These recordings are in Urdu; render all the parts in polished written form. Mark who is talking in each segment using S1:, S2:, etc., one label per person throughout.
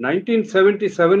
S1: 1977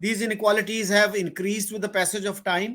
S2: these inequalities have increased with the passage of time?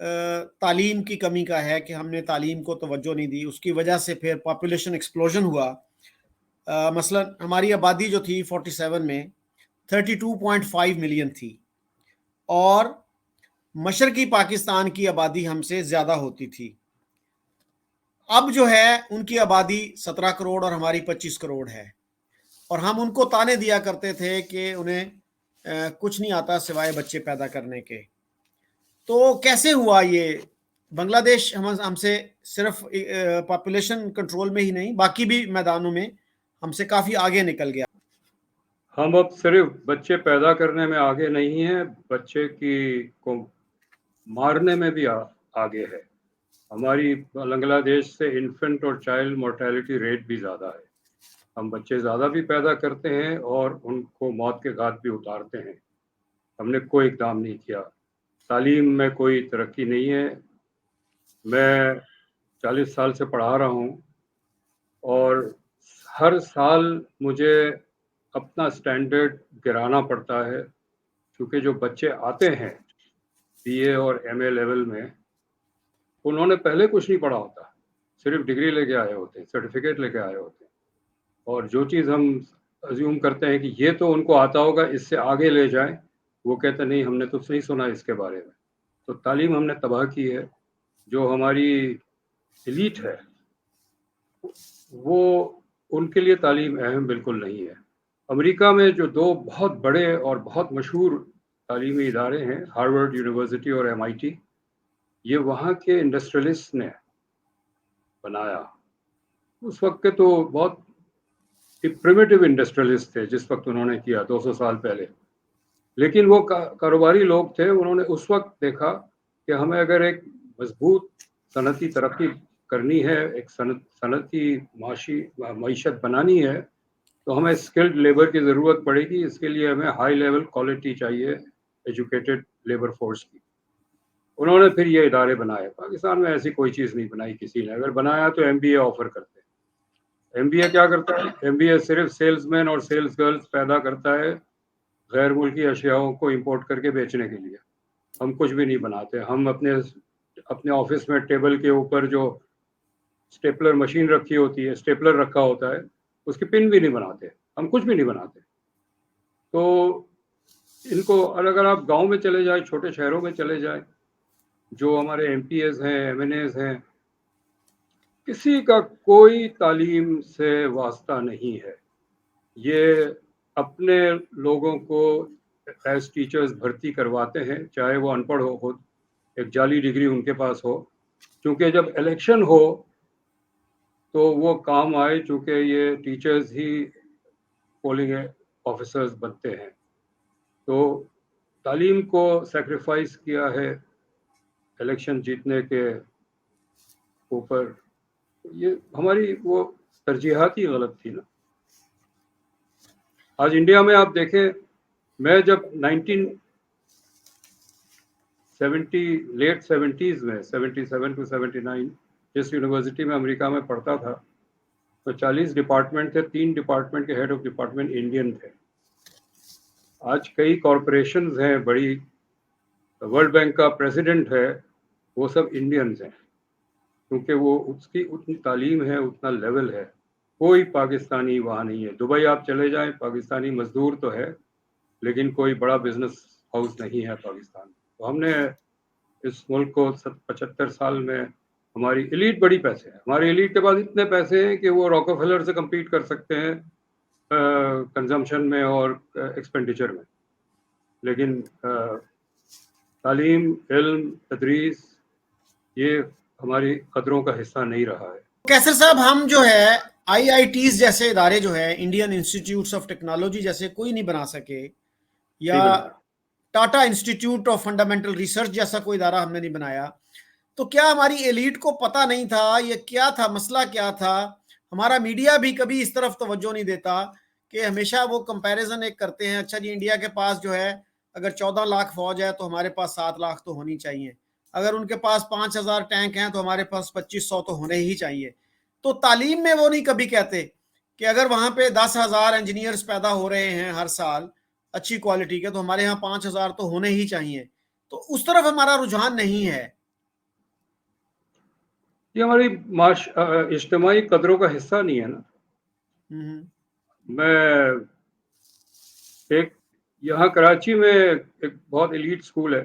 S2: تعلیم کی کمی کا ہے کہ ہم نے تعلیم کو توجہ نہیں دی، اس کی وجہ سے پھر پاپولیشن ایکسپلوژن ہوا. مثلا ہماری آبادی جو تھی 47 میں 32.5 ملین تھی، اور مشرقی پاکستان کی آبادی ہم سے زیادہ ہوتی تھی. اب جو ہے ان کی آبادی 17 کروڑ اور ہماری 25 کروڑ ہے، اور ہم ان کو تانے دیا کرتے تھے کہ انہیں کچھ نہیں آتا سوائے بچے پیدا کرنے کے. تو کیسے ہوا یہ؟ بنگلہ دیش ہم سے صرف پاپولیشن کنٹرول میں ہی نہیں، باقی بھی میدانوں میں ہم سے کافی آگے نکل گیا.
S1: ہم اب صرف بچے پیدا کرنے میں آگے نہیں ہیں، بچے کو مارنے میں بھی آگے ہے. ہماری بنگلہ دیش سے انفنٹ اور چائلڈ مورٹیلٹی ریٹ بھی زیادہ ہے. ہم بچے زیادہ بھی پیدا کرتے ہیں اور ان کو موت کے گھاٹ بھی اتارتے ہیں. ہم نے کوئی اقدام نہیں کیا. تعلیم میں کوئی ترقی نہیں ہے. میں 40 سال سے پڑھا رہا ہوں اور ہر سال مجھے اپنا سٹینڈرڈ گرانا پڑتا ہے، کیونکہ جو بچے آتے ہیں بی اے اور ایم اے لیول میں، انہوں نے پہلے کچھ نہیں پڑھا ہوتا، صرف ڈگری لے کے آئے ہوتے ہیں، سرٹیفکیٹ لے کے آئے ہوتے ہیں، اور جو چیز ہم ازیوم کرتے ہیں کہ یہ تو ان کو آتا ہوگا، اس سے آگے لے جائیں، وہ کہتے نہیں ہم نے تو نہیں سنا اس کے بارے میں. تو تعلیم ہم نے تباہ کی ہے. جو ہماری ایلیٹ ہے وہ ان کے لیے تعلیم اہم بالکل نہیں ہے. امریکہ میں جو دو بہت بڑے اور بہت مشہور تعلیمی ادارے ہیں، ہارورڈ یونیورسٹی اور MIT، یہ وہاں کے انڈسٹریلسٹ نے بنایا. اس وقت کے تو بہت پریمیٹیو انڈسٹریلسٹ تھے جس وقت انہوں نے کیا 200 سال پہلے، لیکن وہ کاروباری لوگ تھے. انہوں نے اس وقت دیکھا کہ ہمیں اگر ایک مضبوط صنعتی ترقی کرنی ہے، ایک صنعتی معیشت بنانی ہے، تو ہمیں اسکلڈ لیبر کی ضرورت پڑے گی. اس کے لیے ہمیں ہائی لیول کوالٹی چاہیے ایجوکیٹڈ لیبر فورس کی. انہوں نے پھر یہ ادارے بنائے. پاکستان میں ایسی کوئی چیز نہیں بنائی کسی نے. اگر بنایا تو MBA آفر کرتے. MBA کیا کرتا ہے؟ MBA صرف سیلز مین اور سیلز گرلز پیدا کرتا ہے غیر ملکی اشیاءوں کو امپورٹ کر کے بیچنے کے لیے. ہم کچھ بھی نہیں بناتے. ہم اپنے آفس میں ٹیبل کے اوپر جو اسٹیپلر مشین رکھی ہوتی ہے، اسٹیپلر رکھا ہوتا ہے، اس کی پن بھی نہیں بناتے. ہم کچھ بھی نہیں بناتے. تو ان کو اگر آپ گاؤں میں چلے جائیں، چھوٹے شہروں میں چلے جائیں، جو ہمارے MPs ہیں، MNAs ہیں، کسی کا کوئی تعلیم سے واسطہ نہیں ہے. یہ اپنے لوگوں کو ایز ٹیچرز بھرتی کرواتے ہیں، چاہے وہ ان پڑھ ہو، خود ایک جعلی ڈگری ان کے پاس ہو، کیونکہ جب الیکشن ہو تو وہ کام آئے، چونکہ یہ ٹیچرز ہی پولنگ آفیسرز بنتے ہیں. تو تعلیم کو سیکریفائس کیا ہے الیکشن جیتنے کے اوپر. یہ ہماری وہ ترجیحات ہی غلط تھی نا. آج انڈیا میں آپ دیکھیں، میں جب 1970 میں 77 to 79 جس یونیورسٹی میں امریکہ میں پڑھتا تھا، تو 40 ڈپارٹمنٹ تھے. 3 ڈپارٹمنٹ کے ہیڈ آف ڈپارٹمنٹ انڈین تھے. آج کئی کارپوریشنز ہیں بڑی، ورلڈ بینک کا پریزیڈنٹ ہے، وہ سب انڈینز ہیں، کیونکہ وہ اس کی اتنی تعلیم ہے، اتنا لیول ہے. کوئی پاکستانی وہاں نہیں ہے. دبئی آپ چلے جائیں، پاکستانی مزدور تو ہے، لیکن کوئی بڑا بزنس ہاؤس نہیں ہے پاکستان. تو ہم نے اس ملک کو 75 سال میں، ہماری ایلیٹ بڑی پیسے ہے. ہماری ایلیٹ کے پاس اتنے پیسے ہیں کہ وہ راکفیلر سے کمپیٹ کر سکتے ہیں کنزمپشن میں اور ایکسپینڈیچر میں. لیکن تعلیم، علم، تدریس یہ ہماری قدروں کا حصہ نہیں رہا ہے.
S2: کیسر صاحب، ہم جو ہے IITs جیسے ادارے جو ہے، انڈین انسٹیٹیوٹس آف ٹیکنالوجی جیسے کوئی نہیں بنا سکے، یا Tata institute of fundamental research جیسا کوئی ادارہ ہم نے نہیں بنایا. تو کیا ہماری ایلیٹ کو پتہ نہیں تھا؟ یہ کیا تھا مسئلہ؟ کیا تھا؟ ہمارا میڈیا بھی کبھی اس طرف توجہ نہیں دیتا کہ ہمیشہ وہ کمپیریزن ایک کرتے ہیں، اچھا جی انڈیا کے پاس جو ہے اگر 14 لاکھ فوج ہے تو ہمارے پاس 7 لاکھ تو ہونی چاہیے، اگر ان کے پاس 5000 ٹینک ہیں تو ہمارے پاس 2500 تو ہونے ہی چاہیے. تو تعلیم میں وہ نہیں کبھی کہتے کہ اگر وہاں پہ 10,000 انجینئرز پیدا ہو رہے ہیں ہر سال اچھی کوالٹی کے، تو ہمارے ہاں 5,000 تو ہونے ہی چاہیے. تو اس طرف ہمارا رجحان نہیں ہے.
S1: یہ ہماری اجتماعی قدروں کا حصہ نہیں ہے نا. میں ایک یہاں کراچی میں ایک بہت ایلیٹ اسکول ہے,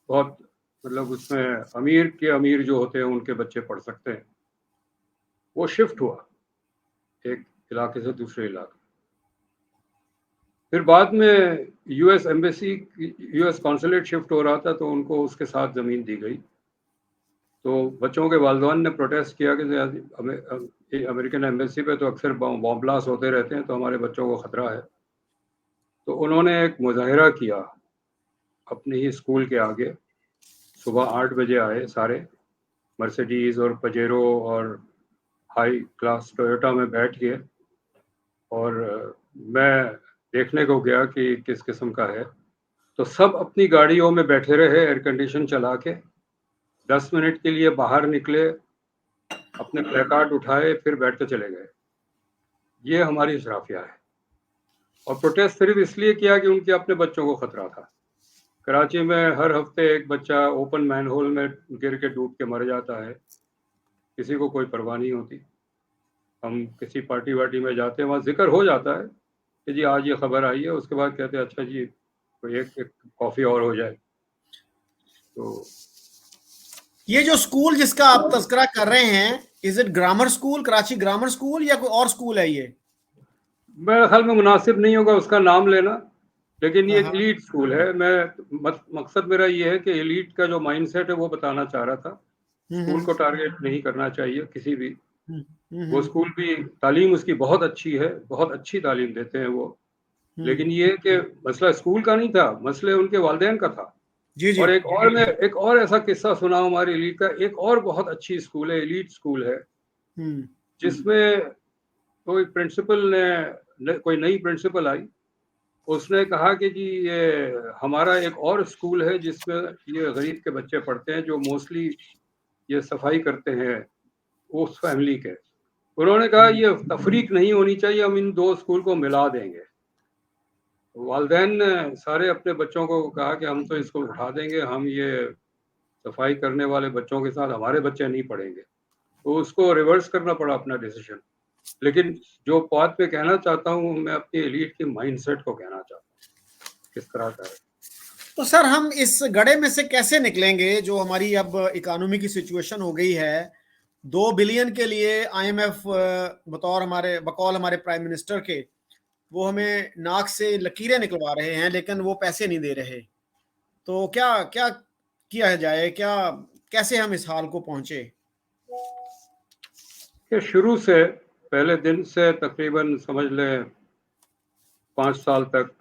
S1: بہت مطلب اس میں امیر کے امیر جو ہوتے ہیں ان کے بچے پڑھ سکتے ہیں. وہ شفٹ ہوا ایک علاقے سے دوسرے علاقے. پھر بعد میں U S embassy, U S consulate shift ہو رہا تھا تو ان کو اس کے ساتھ زمین دی گئی. تو بچوں کے والدین نے پروٹیسٹ کیا کہ امریکن ایمبیسی پہ تو اکثر بام بلاسٹ ہوتے رہتے ہیں تو ہمارے بچوں کو خطرہ ہے. تو انہوں نے ایک مظاہرہ کیا اپنے ہی اسکول کے آگے. صبح 8 بجے آئے سارے, مرسیڈیز اور پجیرو اور ہائی کلاس ٹویوٹا میں بیٹھ گئے, اور میں دیکھنے کو گیا کہ کس قسم کا ہے. تو سب اپنی گاڑیوں میں بیٹھے رہے ایئر کنڈیشن چلا کے. 10 منٹ کے لیے باہر نکلے, اپنے پلے کارڈ اٹھائے, پھر بیٹھ کے چلے گئے. یہ ہماری اشرافیہ ہے. اور پروٹیسٹ صرف اس لیے کیا کہ ان کے اپنے بچوں کو خطرہ تھا. کراچی میں ہر ہفتے ایک بچہ اوپن مین ہول میں گر کے ڈوب کے مر جاتا ہے, کسی کو کوئی پرواہ نہیں ہوتی. ہم کسی پارٹی وارٹی میں جاتے ہیں, وہاں ذکر ہو جاتا ہے کہ جی آج یہ خبر آئی ہے, اس کے بعد کہتے ہیں اچھا جی ایک کافی اور ہو جائے. تو
S2: یہ جو اسکول جس کا آپ تذکرہ کر رہے ہیں, is it grammar school, Karachi grammar school, یا کوئی اور اسکول ہے؟ یہ
S1: میرے خیال میں مناسب نہیں ہوگا اس کا نام لینا, لیکن یہ ایک ایلیٹ اسکول ہے. میں مقصد میرا یہ ہے کہ ایلیٹ کا جو مائنڈ سیٹ ہے وہ بتانا چاہ رہا تھا. اسکول کو ٹارگیٹ نہیں کرنا چاہیے کسی بھی. وہ اسکول بھی تعلیم اس کی بہت اچھی ہے, بہت اچھی تعلیم دیتے ہیں وہ, لیکن یہ کہ مسئلہ اسکول کا نہیں تھا, مسئلہ ان کے والدین کا تھا. اور ایک اور ایسا قصہ سنا ہماری ایلیٹ کا. ایک اور بہت اچھی اسکول ہے, ایلیٹ اسکول ہے, جس میں کوئی پرنسپل نے, کوئی نئی پرنسپل آئی, اس نے کہا کہ جی یہ ہمارا ایک اور اسکول ہے جس میں یہ غریب کے بچے پڑھتے ہیں جو موسٹلی یہ صفائی کرتے ہیں اس فیملی کے. انہوں نے کہا یہ تفریق نہیں ہونی چاہیے, ہم ان دو اسکول کو ملا دیں گے. والدین نے سارے اپنے بچوں کو کہا کہ ہم تو اس کو اٹھا دیں گے, ہم یہ صفائی کرنے والے بچوں کے ساتھ ہمارے بچے نہیں پڑھیں گے. تو اس کو ریورس کرنا پڑا اپنا ڈیسیشن. لیکن جو بات پہ کہنا چاہتا ہوں, میں اپنی ایلیٹ کے مائنڈ سیٹ کو کہنا چاہتا ہوں کس طرح کا ہے.
S2: تو سر ہم اس گڑھے میں سے کیسے نکلیں گے جو ہماری اب اکانومی کی سچویشن ہو گئی ہے؟ 2 بلین کے لیے آئی ایم ایف بقول ہمارے پرائم منسٹر کے, وہ ہمیں ناک سے لکیریں نکلوا رہے ہیں لیکن وہ پیسے نہیں دے رہے. تو کیا کیا جائے, کیسے ہم اس حال کو پہنچے؟
S1: کہ شروع سے پہلے دن سے تقریباً سمجھ لیں 5 سال تک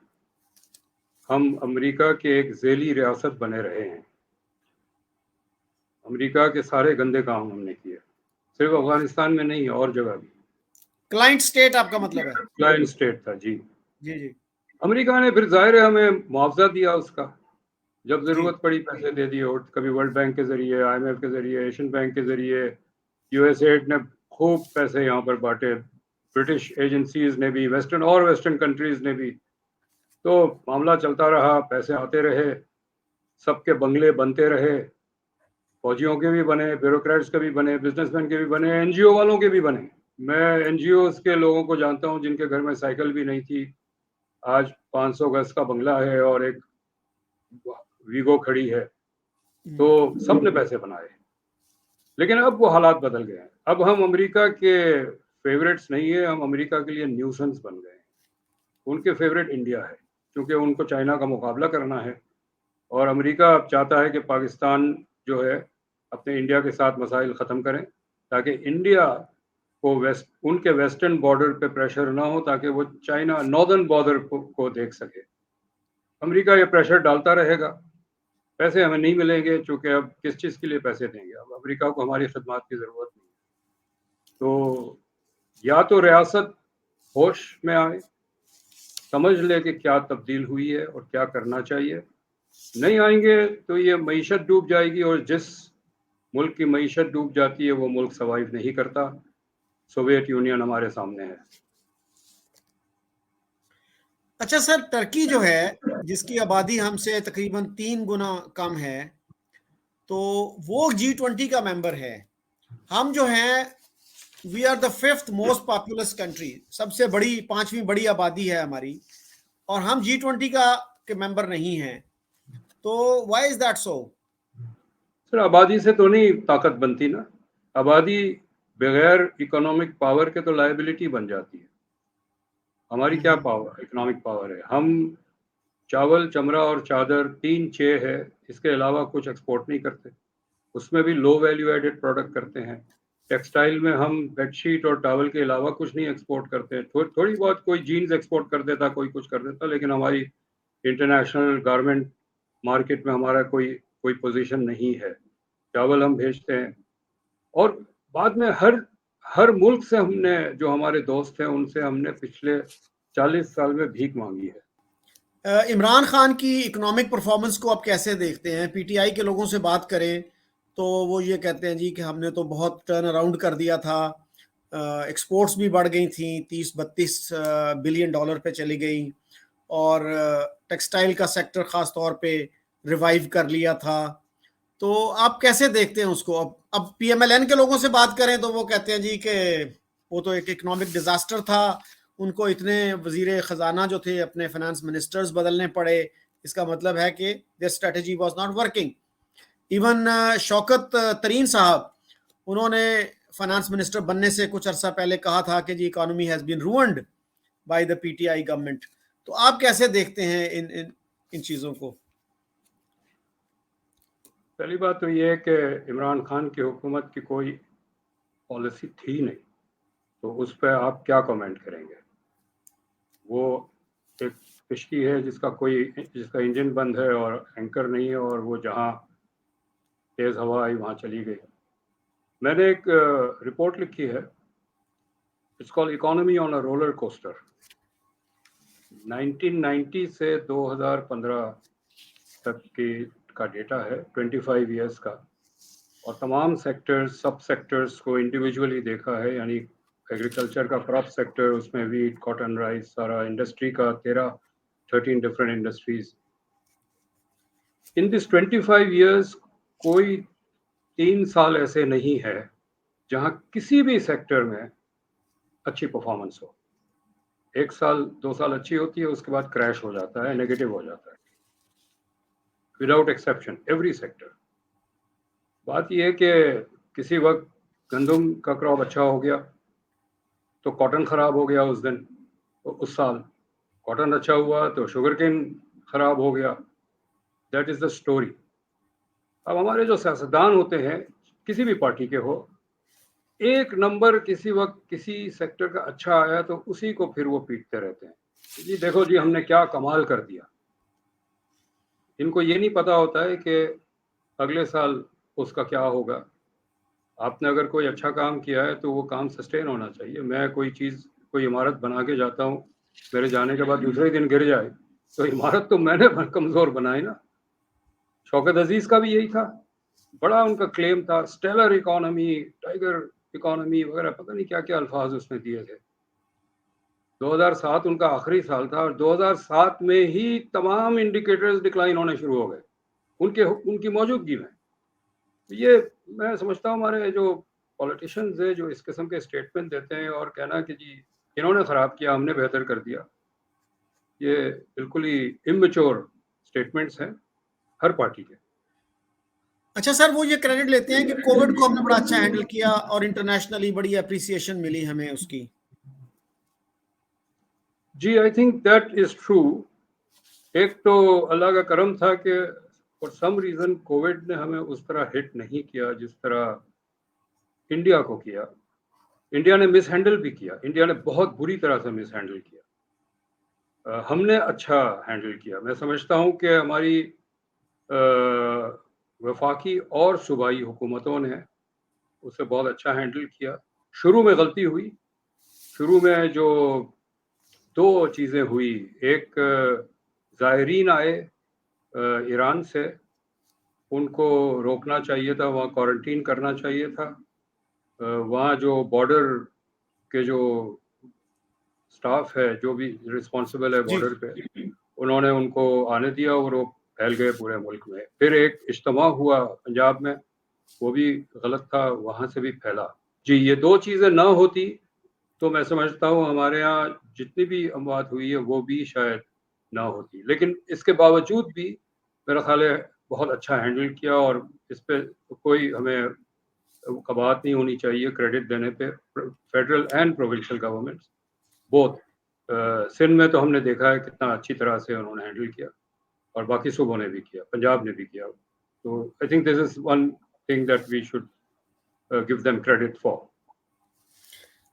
S1: ہم امریکہ کے ایک ذیلی ریاست بنے رہے ہیں. امریکہ کے سارے گندے کام ہم نے کیے, صرف افغانستان میں نہیں, اور جگہ بھی.
S2: کلائنٹ اسٹیٹ آپ کا مطلب ہے؟
S1: کلائنٹ اسٹیٹ تھا جی.
S2: جی.
S1: امریکہ نے پھر ظاہر ہے ہمیں معاوضہ دیا اس کا, جب ضرورت پڑی پیسے دے دیے. اور کبھی ورلڈ بینک کے ذریعے, آئی ایم ایف کے ذریعے, ایشین بینک کے ذریعے, یو ایس ایڈ نے خوب پیسے یہاں پر بانٹے, برٹش ایجنسیز نے بھی, ویسٹرن کنٹریز نے بھی. تو معاملہ چلتا رہا, پیسے آتے رہے, سب کے بنگلے بنتے رہے, فوجیوں کے بھی بنے, بیوروکریٹس کے بھی بنے, بزنس مین کے بھی بنے, این جی او والوں کے بھی بنے. میں این جی اوز کے لوگوں کو جانتا ہوں جن کے گھر میں سائیکل بھی نہیں تھی, آج 500 گز کا بنگلہ ہے اور ایک ویگو کھڑی ہے. تو سب نے پیسے بنائے. لیکن اب وہ حالات بدل گئے ہیں. اب ہم امریکہ کے فیوریٹس نہیں ہیں, ہم امریکہ کے لیے نیوسنس بن گئے ہیں. ان کے فیوریٹ انڈیا ہے, کیونکہ ان کو چائنا کا مقابلہ کرنا ہے, اور امریکہ اب چاہتا ہے کہ پاکستان جو ہے اپنے انڈیا کے ساتھ مسائل ختم کریں, تاکہ انڈیا کو ان کے ویسٹرن بارڈر پہ پریشر نہ ہو, تاکہ وہ چائنا ناردرن بارڈر کو دیکھ سکے. امریکہ یہ پریشر ڈالتا رہے گا. پیسے ہمیں نہیں ملیں گے, چونکہ اب کس چیز کے لیے پیسے دیں گے؟ اب امریکہ کو ہماری خدمات کی ضرورت نہیں ہے. تو یا تو ریاست ہوش میں آئے, سمجھ لے کہ کیا تبدیل ہوئی ہے اور کیا کرنا چاہیے. نہیں آئیں گے تو یہ معیشت ڈوب جائے گی, اور جس ملک کی معیشت ڈوب جاتی ہے وہ ملک سروائیو نہیں کرتا. سوویت یونین ہمارے سامنے ہے.
S2: اچھا سر, ترکی جو ہے جس کی آبادی ہم سے تقریباً 3 گنا کم ہے, تو وہ G20 کا ممبر ہے, ہم جو ہیں we are the 5th most populous country, سب سے بڑی 5ویں بڑی آبادی ہے ہماری، اور ہم G20 کا کے ممبر نہیں ہیں، تو وائی از دیٹ سو؟
S1: سر آبادی سے تو نہیں طاقت بنتی نا، آبادی بغیر اکنامک پاور کے تو لائبلٹی بن جاتی ہے. ہماری کیا پاور اکنامک پاور ہے؟ ہم چاول چمڑا اور چادر 3-6 ہے، اس کے علاوہ کچھ ایکسپورٹ نہیں کرتے، اس میں بھی لو ویلیو ایڈڈ پروڈکٹ کرتے ہیں. ٹیکسٹائل میں ہم بیڈ شیٹ اور ٹاول کے علاوہ کچھ نہیں ایکسپورٹ کرتے، تھوڑی بہت کوئی جینز ایکسپورٹ کر دیتا، کوئی کچھ کر دیتا، لیکن ہماری انٹرنیشنل گارمنٹ مارکیٹ میں ہمارا کوئی پوزیشن نہیں ہے. چاول ہم بھیجتے ہیں، اور بعد میں ہر ملک سے ہم نے، جو ہمارے دوست ہیں ان سے ہم نے پچھلے 40 سال میں بھیک مانگی ہے.
S2: عمران خان کی اکنامک پرفارمنس کو آپ کیسے دیکھتے ہیں؟ پی ٹی آئی کے لوگوں سے بات کریں تو وہ یہ کہتے ہیں جی کہ ہم نے تو بہت ٹرن اراؤنڈ کر دیا تھا، ایکسپورٹس بھی بڑھ گئی تھیں، 30-32 بلین ڈالر پہ چلی گئیں، اور ٹیکسٹائل کا سیکٹر خاص طور پہ ریوائیو کر لیا تھا. تو آپ کیسے دیکھتے ہیں اس کو؟ اب پی ایم ایل این کے لوگوں سے بات کریں تو وہ کہتے ہیں جی کہ وہ تو ایک اکنامک ڈیزاسٹر تھا، ان کو اتنے وزیر خزانہ جو تھے اپنے فائنانس منسٹرز بدلنے پڑے، اس کا مطلب ہے کہ their strategy was not working. Even Shaukat Tarin صاحب، انہوں نے فائنانس منسٹر بننے سے کچھ عرصہ پہلے کہا تھا کہ جی economy has been ruined by the P T I government. تو آپ کیسے دیکھتے ہیں ان چیزوں کو؟
S1: پہلی بات تو یہ ہے کہ عمران خان کی حکومت کی کوئی پالیسی تھی نہیں، تو اس پہ آپ کیا کمنٹ کریں گے؟ وہ ایک کشتی ہے جس کا انجن بند ہے اور اینکر نہیں ہے، اور وہ جہاں تیز ہوا آئی وہاں چلی گئی. میں نے ایک رپورٹ لکھی ہے، it's call economy on a roller coaster. 1990 سے 2015 تک کا ڈیٹا ہے، 25 ایئرس کا، اور تمام سیکٹرز سب سیکٹرز کو انڈیویجولی دیکھا ہے. یعنی ایگریکلچر کا کراپ سیکٹر، اس میں ویٹ کاٹن رائس سارا، انڈسٹری کا 13 ڈفرینٹ انڈسٹریز. ان دس 25 ایئرس کوئی 3 سال ایسے نہیں ہے جہاں کسی بھی سیکٹر میں اچھی پرفارمنس ہو. 1 سال 2 سال اچھی ہوتی ہے، اس کے بعد کریش ہو جاتا ہے، نیگیٹو ہو جاتا ہے، وداؤٹ ایکسیپشن ایوری سیکٹر. بات یہ ہے کہ کسی وقت گندم کا کراپ اچھا ہو گیا تو کاٹن خراب ہو گیا اس سال، کاٹن اچھا ہوا تو شوگر کین خراب ہو گیا. That is the story. اب ہمارے جو سیاستدان ہوتے ہیں کسی بھی پارٹی کے ہو، ایک نمبر کسی وقت کسی سیکٹر کا اچھا آیا تو اسی کو پھر وہ پیٹتے رہتے ہیں، جی دیکھو جی ہم نے کیا کمال کر دیا. ان کو یہ نہیں پتا ہوتا ہے کہ اگلے سال اس کا کیا ہوگا. آپ نے اگر کوئی اچھا کام کیا ہے تو وہ کام سسٹین ہونا چاہیے. میں کوئی عمارت بنا کے جاتا ہوں، میرے جانے کے بعد دوسرے دن گر جائے تو عمارت تو میں نے کمزور بنائی نا. شوکت عزیز کا بھی یہی تھا، بڑا ان کا کلیم تھا، اسٹیلر اکانومی، ٹائیگر اکانومی وغیرہ، پتہ نہیں کیا کیا الفاظ اس نے دیے تھے. 2007 ان کا آخری سال تھا، اور 2007 میں ہی تمام انڈیکیٹرز ڈکلائن ہونے شروع ہو گئے ان کی موجودگی میں. یہ میں سمجھتا ہوں ہمارے جو پولیٹیشنز ہیں جو اس قسم کے اسٹیٹمنٹ دیتے ہیں اور کہنا کہ جی انہوں نے خراب کیا ہم نے بہتر کر دیا، یہ بالکل ہی اممیچور اسٹیٹمنٹس ہیں ہر پارٹی کے.
S2: اچھا سر، وہ یہ کریڈٹ لیتے ہیں کہ کووڈ کو ہم نے بڑا اچھا ہینڈل کیا اور انٹرنیشنلی بڑی اپریسیشن ملی ہمیں اس کی.
S1: جی I think that is true. ایک تو اللہ کا کرم تھا کہ فار سم ریزن کووڈ نے ہمیں اس طرح ہٹ نہیں کیا جس طرح انڈیا کو کیا. انڈیا نے مس ہینڈل بھی کیا، انڈیا نے بہت بری طرح سے مس ہینڈل کیا. ہم نے اچھا ہینڈل کیا. میں سمجھتا ہوں کہ ہماری وفاقی اور صوبائی حکومتوں نے اسے بہت اچھا ہینڈل کیا. شروع میں غلطی ہوئی، شروع میں جو 2 چیزیں ہوئی، ایک زائرین آئے ایران سے، ان کو روکنا چاہیے تھا، وہاں کوارنٹین کرنا چاہیے تھا. وہاں جو بارڈر کے جو سٹاف ہے جو بھی رسپانسبل ہے بارڈر پہ، انہوں نے ان کو آنے دیا اور وہ پھیل گئے پورے ملک میں. پھر ایک اجتماع ہوا پنجاب میں، وہ بھی غلط تھا, وہاں سے بھی پھیلا. جی, یہ دو چیزیں نہ ہوتی تو میں سمجھتا ہوں ہمارے ہاں جتنی بھی اموات ہوئی ہے وہ بھی شاید نہ ہوتی. لیکن اس کے باوجود بھی میرا خیال ہے بہت اچھا ہینڈل کیا, اور اس پہ کوئی ہمیں قباحت نہیں ہونی چاہیے کریڈٹ دینے پہ. فیڈرل اینڈ پروونشل گورنمنٹس بہت, سندھ میں تو ہم نے دیکھا ہے کتنا اچھی طرح سے انہوں نے ہینڈل کیا, اور باقی صوبوں نے بھی کیا, پنجاب نے بھی کیا. تو I think this is one thing that we should give them credit for.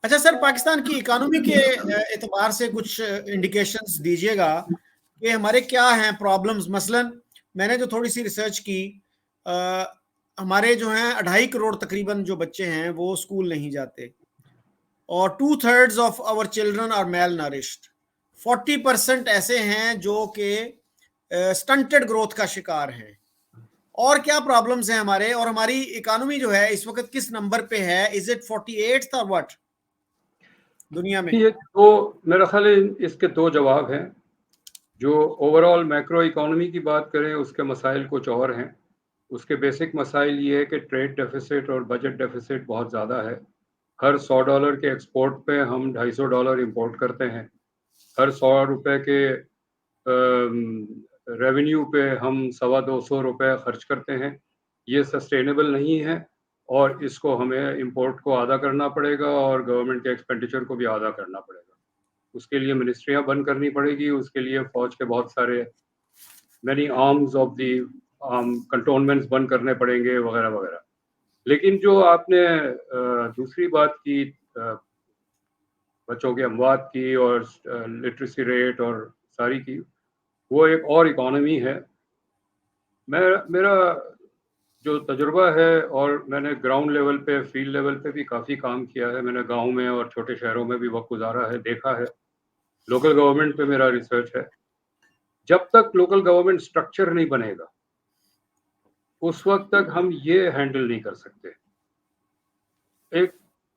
S2: اچھا سر, پاکستان کی اکانومی کے اعتبار سے کچھ انڈیکیشنز دیجیے گا کہ ہمارے کیا ہیں پرابلمز. مثلا میں نے جو تھوڑی سی ریسرچ کی, ہمارے جو ہیں 2.5 کروڑ تقریباً جو بچے ہیں وہ اسکول نہیں جاتے, اور 2/3 of our children are malnourished. 40% ایسے ہیں جو کہ سٹنٹڈ گروتھ کا شکار ہیں. اور کیا پرابلمز ہیں ہمارے, اور ہماری اکانومی جو ہے اس وقت کس نمبر پہ ہے؟ از اٹ 48 اور واٹ دنیا میں؟
S1: یہ دو, میرا خیال ہے اس کے دو جواب ہیں. جو اوور آل میکرو اکانومی کی بات کریں اس کے مسائل کچھ اور ہیں. اس کے بیسک مسائل یہ ہے کہ ٹریڈ ڈیفیسٹ اور بجٹ ڈیفیسٹ بہت زیادہ ہے. ہر $100 کے ایکسپورٹ پہ ہم $250 امپورٹ کرتے ہیں. ہر $100 کے ریونیو پہ ہم $250 خرچ کرتے ہیں. یہ سسٹینیبل نہیں ہے, اور اس کو ہمیں امپورٹ کو آدھا کرنا پڑے گا اور گورنمنٹ کے ایکسپینڈیچر کو بھی آدھا کرنا پڑے گا. اس کے لیے منسٹریاں بند کرنی پڑے گی, اس کے لیے فوج کے بہت سارے مینی آرمز آف دی کنٹونمنٹس بند کرنے پڑیں گے وغیرہ وغیرہ. لیکن جو آپ نے دوسری بات کی بچوں کے اموات کی اور لٹریسی ریٹ اور ساری کی, وہ ایک اور اکانومی ہے. میرا جو تجربہ ہے, اور میں نے گراؤنڈ لیول پہ فیلڈ لیول پہ بھی کافی کام کیا ہے, میں نے گاؤں میں اور چھوٹے شہروں میں بھی وقت گزارا ہے, دیکھا ہے. لوکل گورنمنٹ پہ میرا ریسرچ ہے. جب تک لوکل گورنمنٹ سٹرکچر نہیں بنے گا اس وقت تک ہم یہ ہینڈل نہیں کر سکتے. ایک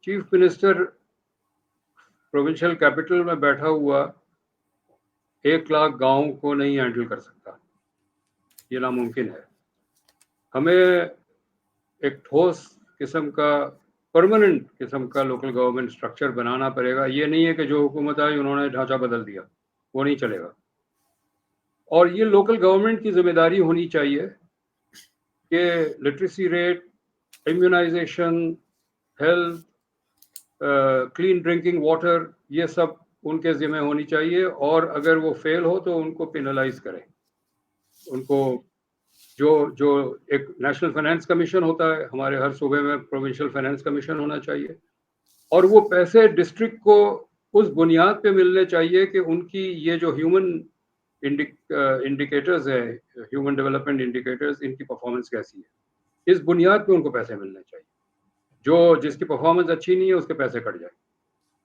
S1: چیف منسٹر پروونشل کیپٹل میں بیٹھا ہوا 1 لاکھ گاؤں کو نہیں ہینڈل کر سکتا, یہ ناممکن ہے. ہمیں ایک ٹھوس قسم کا پرماننٹ قسم کا لوکل گورنمنٹ سٹرکچر بنانا پڑے گا. یہ نہیں ہے کہ جو حکومت آئی انہوں نے ڈھانچہ بدل دیا, وہ نہیں چلے گا. اور یہ لوکل گورنمنٹ کی ذمہ داری ہونی چاہیے کہ literacy rate, immunisation, health, clean drinking water, یہ سب ان کے ذمہ ہونی چاہیے. اور اگر وہ فیل ہو تو ان کو پینلائز کریں. ان کو جو ایک نیشنل فائنانس کمیشن ہوتا ہے ہمارے ہر صوبے میں, پروونشل فائنانس کمیشن ہونا چاہیے, اور وہ پیسے ڈسٹرکٹ کو اس بنیاد پہ ملنے چاہیے کہ ان کی یہ جو ہیومن انڈیکیٹرز ہیں, ہیومن ڈیولپمنٹ انڈیکیٹرز, ان کی پرفارمنس کیسی ہے, اس بنیاد پہ ان کو پیسے ملنے چاہیے. جس کی پرفارمنس اچھی نہیں ہے اس کے پیسے کٹ جائیں.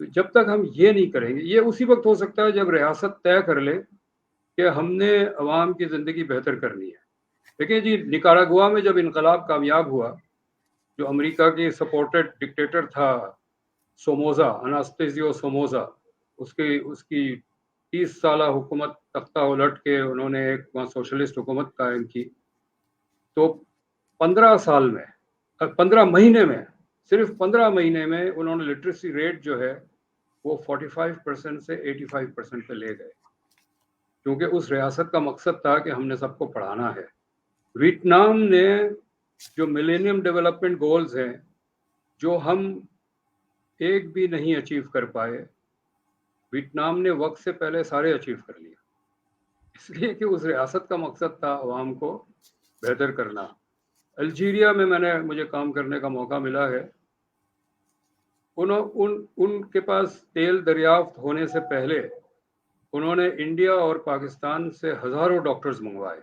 S1: تو جب تک ہم یہ نہیں کریں گے, یہ اسی وقت ہو سکتا ہے جب ریاست طے کر لے کہ ہم نے عوام کی زندگی بہتر کرنی ہے. دیکھیں جی, نکاراگوا میں جب انقلاب کامیاب ہوا, جو امریکہ کی سپورٹڈ ڈکٹیٹر تھا سوموزا, اناستیزیو سوموزا, اس کی 30 سالہ حکومت تختہ الٹ کے انہوں نے ایک وہاں سوشلسٹ حکومت قائم کی. تو 15 مہینے میں, صرف 15 مہینے میں انہوں نے لٹریسی ریٹ جو ہے وہ 45% سے 85% پہ لے گئے, کیونکہ اس ریاست کا مقصد تھا کہ ہم نے سب کو پڑھانا ہے. ویتنام نے جو ملینیم ڈیولپمنٹ گولز ہیں جو ہم ایک بھی نہیں اچیو کر پائے, ویتنام نے وقت سے پہلے سارے اچیو کر لیا, اس لیے کہ اس ریاست کا مقصد تھا عوام کو بہتر کرنا. الجیریا میں مجھے کام کرنے کا موقع ملا ہے. ان کے پاس تیل دریافت ہونے سے پہلے انہوں نے انڈیا اور پاکستان سے ہزاروں ڈاکٹرز منگوائے,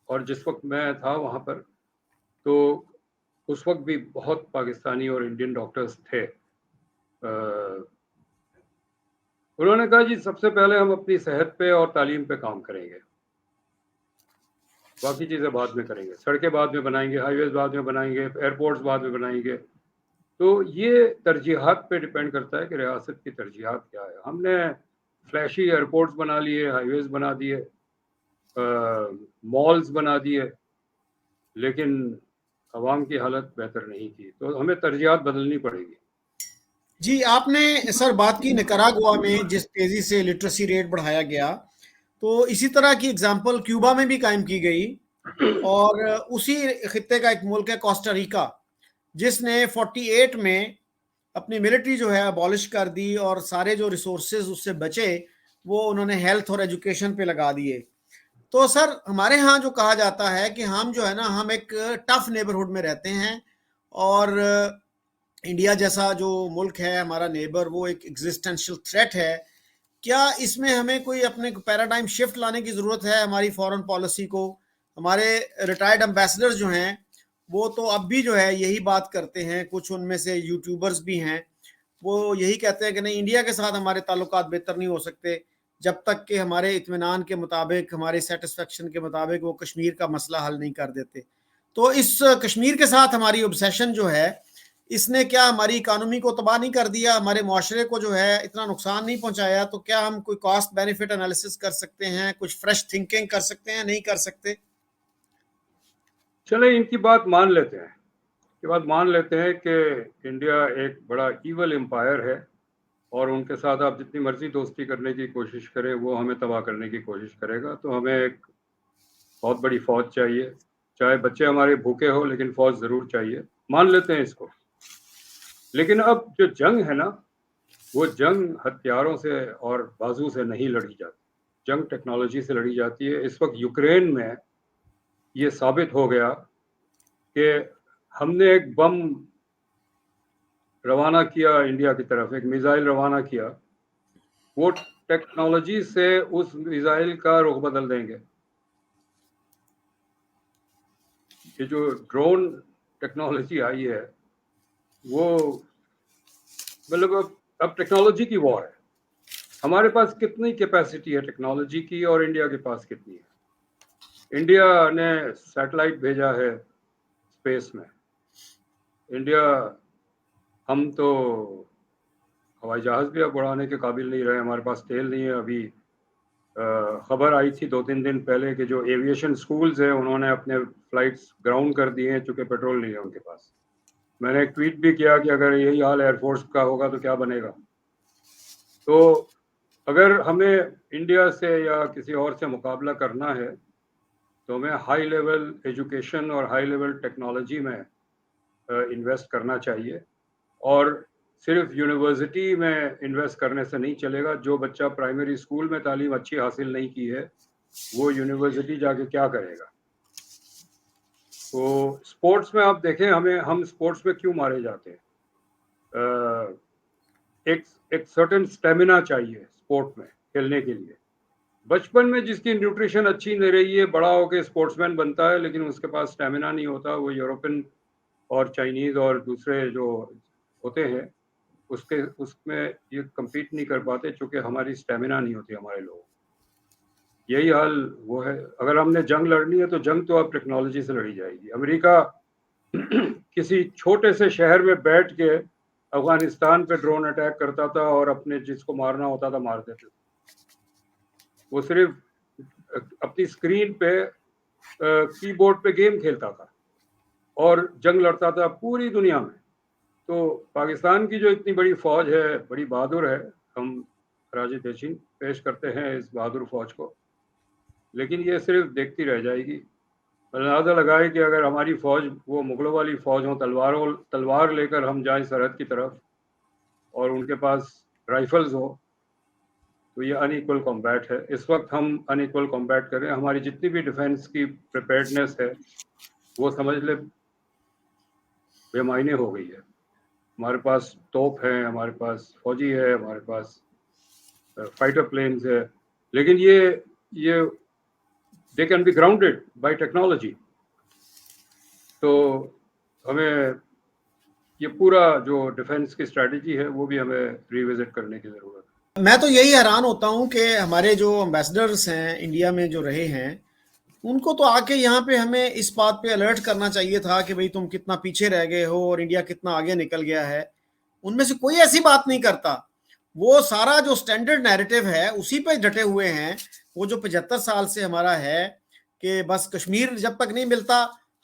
S1: اور جس وقت میں تھا وہاں پر تو اس وقت بھی بہت پاکستانی اور انڈین ڈاکٹرز تھے. انہوں نے کہا جی سب سے پہلے ہم اپنی صحت پہ اور تعلیم پہ کام کریں گے, باقی چیزیں بعد میں کریں گے, سڑکیں بعد میں بنائیں گے, ہائی ویز بعد میں بنائیں گے, ایئرپورٹس بعد میں بنائیں گے. تو یہ ترجیحات پہ ڈپینڈ کرتا ہے کہ ریاست کی ترجیحات کیا ہے. ہم نے فلیشی ایئرپورٹس بنا لیے, ہائی ویز بنا دیے, مالز بنا دیے, لیکن عوام کی حالت بہتر نہیں کی، تو ہمیں ترجیحات بدلنی پڑے گی۔
S2: جی آپ نے سر بات کی نکاراگوا میں جس تیزی سے لٹریسی ریٹ بڑھایا گیا، تو اسی طرح کی اگزامپل کیوبا میں بھی قائم کی گئی، اور اسی خطے کا ایک ملک ہے کوسٹا ریکا، جس نے 48 میں اپنی ملٹری جو ہے ابالش کر دی، اور سارے جو ریسورسز اس سے بچے وہ انہوں نے ہیلتھ اور ایجوکیشن پہ لگا دیے۔ تو سر ہمارے ہاں جو کہا جاتا ہے کہ ہم جو ہے نا ہم ایک ٹف نیبرہڈ میں رہتے ہیں، اور انڈیا جیسا جو ملک ہے ہمارا نیبر وہ ایک ایگزسٹینشیل تھریٹ ہے۔ کیا اس میں ہمیں کوئی اپنے پیراڈائم شفٹ لانے کی ضرورت ہے ہماری فورن پالیسی کو؟ ہمارے ریٹائرڈ امبیسڈر جو ہیں وہ تو اب بھی جو ہے یہی بات کرتے ہیں، کچھ ان میں سے یوٹیوبرز بھی ہیں، وہ یہی کہتے ہیں کہ نہیں، انڈیا کے ساتھ ہمارے تعلقات بہتر نہیں ہو سکتے جب تک کہ ہمارے اطمینان کے مطابق، ہمارے سیٹسفیکشن کے مطابق وہ کشمیر کا مسئلہ حل نہیں کر دیتے۔ تو اس کشمیر کے ساتھ ہماری اوبسیشن جو ہے، اس نے کیا ہماری اکانومی کو تباہ نہیں کر دیا، ہمارے معاشرے کو جو ہے اتنا نقصان نہیں پہنچایا؟ تو کیا ہم کوئی کاسٹ بینیفٹ انالیسس کر سکتے ہیں، کچھ فریش تھنکنگ کر سکتے ہیں، نہیں کر سکتے؟
S1: چلیں ان کی بات مان لیتے ہیں، کہ بات مان لیتے ہیں کہ انڈیا ایک بڑا ایول امپائر ہے، اور ان کے ساتھ آپ جتنی مرضی دوستی کرنے کی کوشش کریں وہ ہمیں تباہ کرنے کی کوشش کرے گا۔ تو ہمیں ایک بہت بڑی فوج چاہیے، چاہے بچے ہمارے بھوکے ہو لیکن فوج ضرور چاہیے، مان لیتے ہیں اس کو۔ لیکن اب جو جنگ ہے نا، وہ جنگ ہتھیاروں سے اور بازو سے نہیں لڑی جاتی، جنگ ٹیکنالوجی سے لڑی جاتی ہے۔ اس وقت یوکرین میں یہ ثابت ہو گیا کہ ہم نے ایک بم روانہ کیا انڈیا کی طرف، ایک میزائل روانہ کیا، وہ ٹیکنالوجی سے اس میزائل کا رخ بدل دیں گے۔ یہ جو ڈرون ٹیکنالوجی آئی ہے وہ مطلب اب ٹیکنالوجی کی وار ہے۔ ہمارے پاس کتنی کیپیسٹی ہے ٹیکنالوجی کی، اور انڈیا کے پاس کتنی ہے؟ انڈیا نے سیٹلائٹ بھیجا ہے اسپیس میں، انڈیا، ہم تو ہوائی جہاز بھی اب اڑانے کے قابل نہیں رہے، ہمارے پاس تیل نہیں ہے۔ ابھی خبر آئی تھی 2-3 دن پہلے کہ جو ایویشن سکولز ہیں انہوں نے اپنے فلائٹس گراؤنڈ کر دیے ہیں چونکہ پیٹرول نہیں ہے ان کے پاس۔ میں نے ایک ٹویٹ بھی کیا کہ اگر یہی حال ایئر فورس کا ہوگا تو کیا بنے گا۔ تو اگر ہمیں انڈیا سے یا کسی اور سے مقابلہ کرنا ہے تو ہمیں ہائی لیول ایجوکیشن اور ہائی لیول ٹیکنالوجی میں انویسٹ کرنا چاہیے، اور صرف یونیورسٹی میں انویسٹ کرنے سے نہیں چلے گا۔ جو بچہ پرائمری اسکول میں تعلیم اچھی حاصل نہیں کی ہے وہ یونیورسٹی جا کے کیا کرے گا؟ تو اسپورٹس میں آپ دیکھیں، ہم اسپورٹس میں کیوں مارے جاتے ہیں؟ ایک سرٹن سٹیمنا چاہیے اسپورٹ میں کھیلنے کے لیے۔ بچپن میں جس کی نیوٹریشن اچھی نہیں رہی ہے بڑا ہو کے اسپورٹس مین بنتا ہے، لیکن اس کے پاس سٹیمنا نہیں ہوتا، وہ یورپین اور چائنیز اور دوسرے جو ہوتے ہیں اس میں یہ کمپیٹ نہیں کر پاتے، چونکہ ہماری سٹیمنا نہیں ہوتی ہمارے لوگ۔ یہی حال وہ ہے۔ اگر ہم نے جنگ لڑنی ہے تو جنگ تو اب ٹیکنالوجی سے لڑی جائے گی۔ امریکہ کسی چھوٹے سے شہر میں بیٹھ کے افغانستان پہ ڈرون اٹیک کرتا تھا اور اپنے جس کو مارنا ہوتا تھا مار دیتے تھے۔ وہ صرف اپنی اسکرین پہ کی بورڈ پہ گیم کھیلتا تھا اور جنگ لڑتا تھا پوری دنیا میں۔ تو پاکستان کی جو اتنی بڑی فوج ہے، بڑی بہادر ہے، ہم خراج تحسین پیش کرتے ہیں اس بہادر فوج کو، لیکن یہ صرف دیکھتی رہ جائے گی۔ اندازہ لگائے کہ اگر ہماری فوج وہ مغلوں والی فوج ہوں، تلوار لے کر ہم جائیں سرحد کی طرف، اور ان کے پاس رائفلز ہو، تو یہ ان ایکول کمبیٹ ہے۔ اس وقت ہم ان ایکول کمبیٹ کریں، ہماری جتنی بھی ڈیفینس کی پریپیئرڈنیس ہے وہ سمجھ لے بے معنی ہو گئی ہے۔ ہمارے پاس توپ ہے، ہمارے پاس فوجی ہے، ہمارے پاس فائٹر پلینز ہے، لیکن یہ they can be grounded by technology۔ تو ہمیں یہ پورا جو ڈیفینس کی اسٹریٹجی ہے وہ بھی ہمیں ریوزٹ کرنے کی ضرورت ہے۔
S2: میں تو یہی حیران ہوتا ہوں کہ ہمارے جو امبیسڈرز ہیں انڈیا میں جو رہے ہیں، ان کو تو آ کے یہاں پہ ہمیں اس بات پہ الرٹ کرنا چاہیے تھا کہ بھئی تم کتنا پیچھے رہ گئے ہو اور انڈیا کتنا آگے نکل گیا ہے۔ ان میں سے کوئی ایسی بات نہیں کرتا، وہ سارا جو سٹینڈرڈ نیریٹو ہے اسی پہ ڈٹے ہوئے ہیں۔ وہ جو 75 سال سے ہمارا ہے کہ بس کشمیر جب تک نہیں ملتا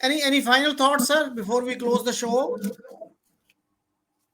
S2: Any final thoughts, sir, before we close the show?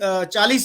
S2: 40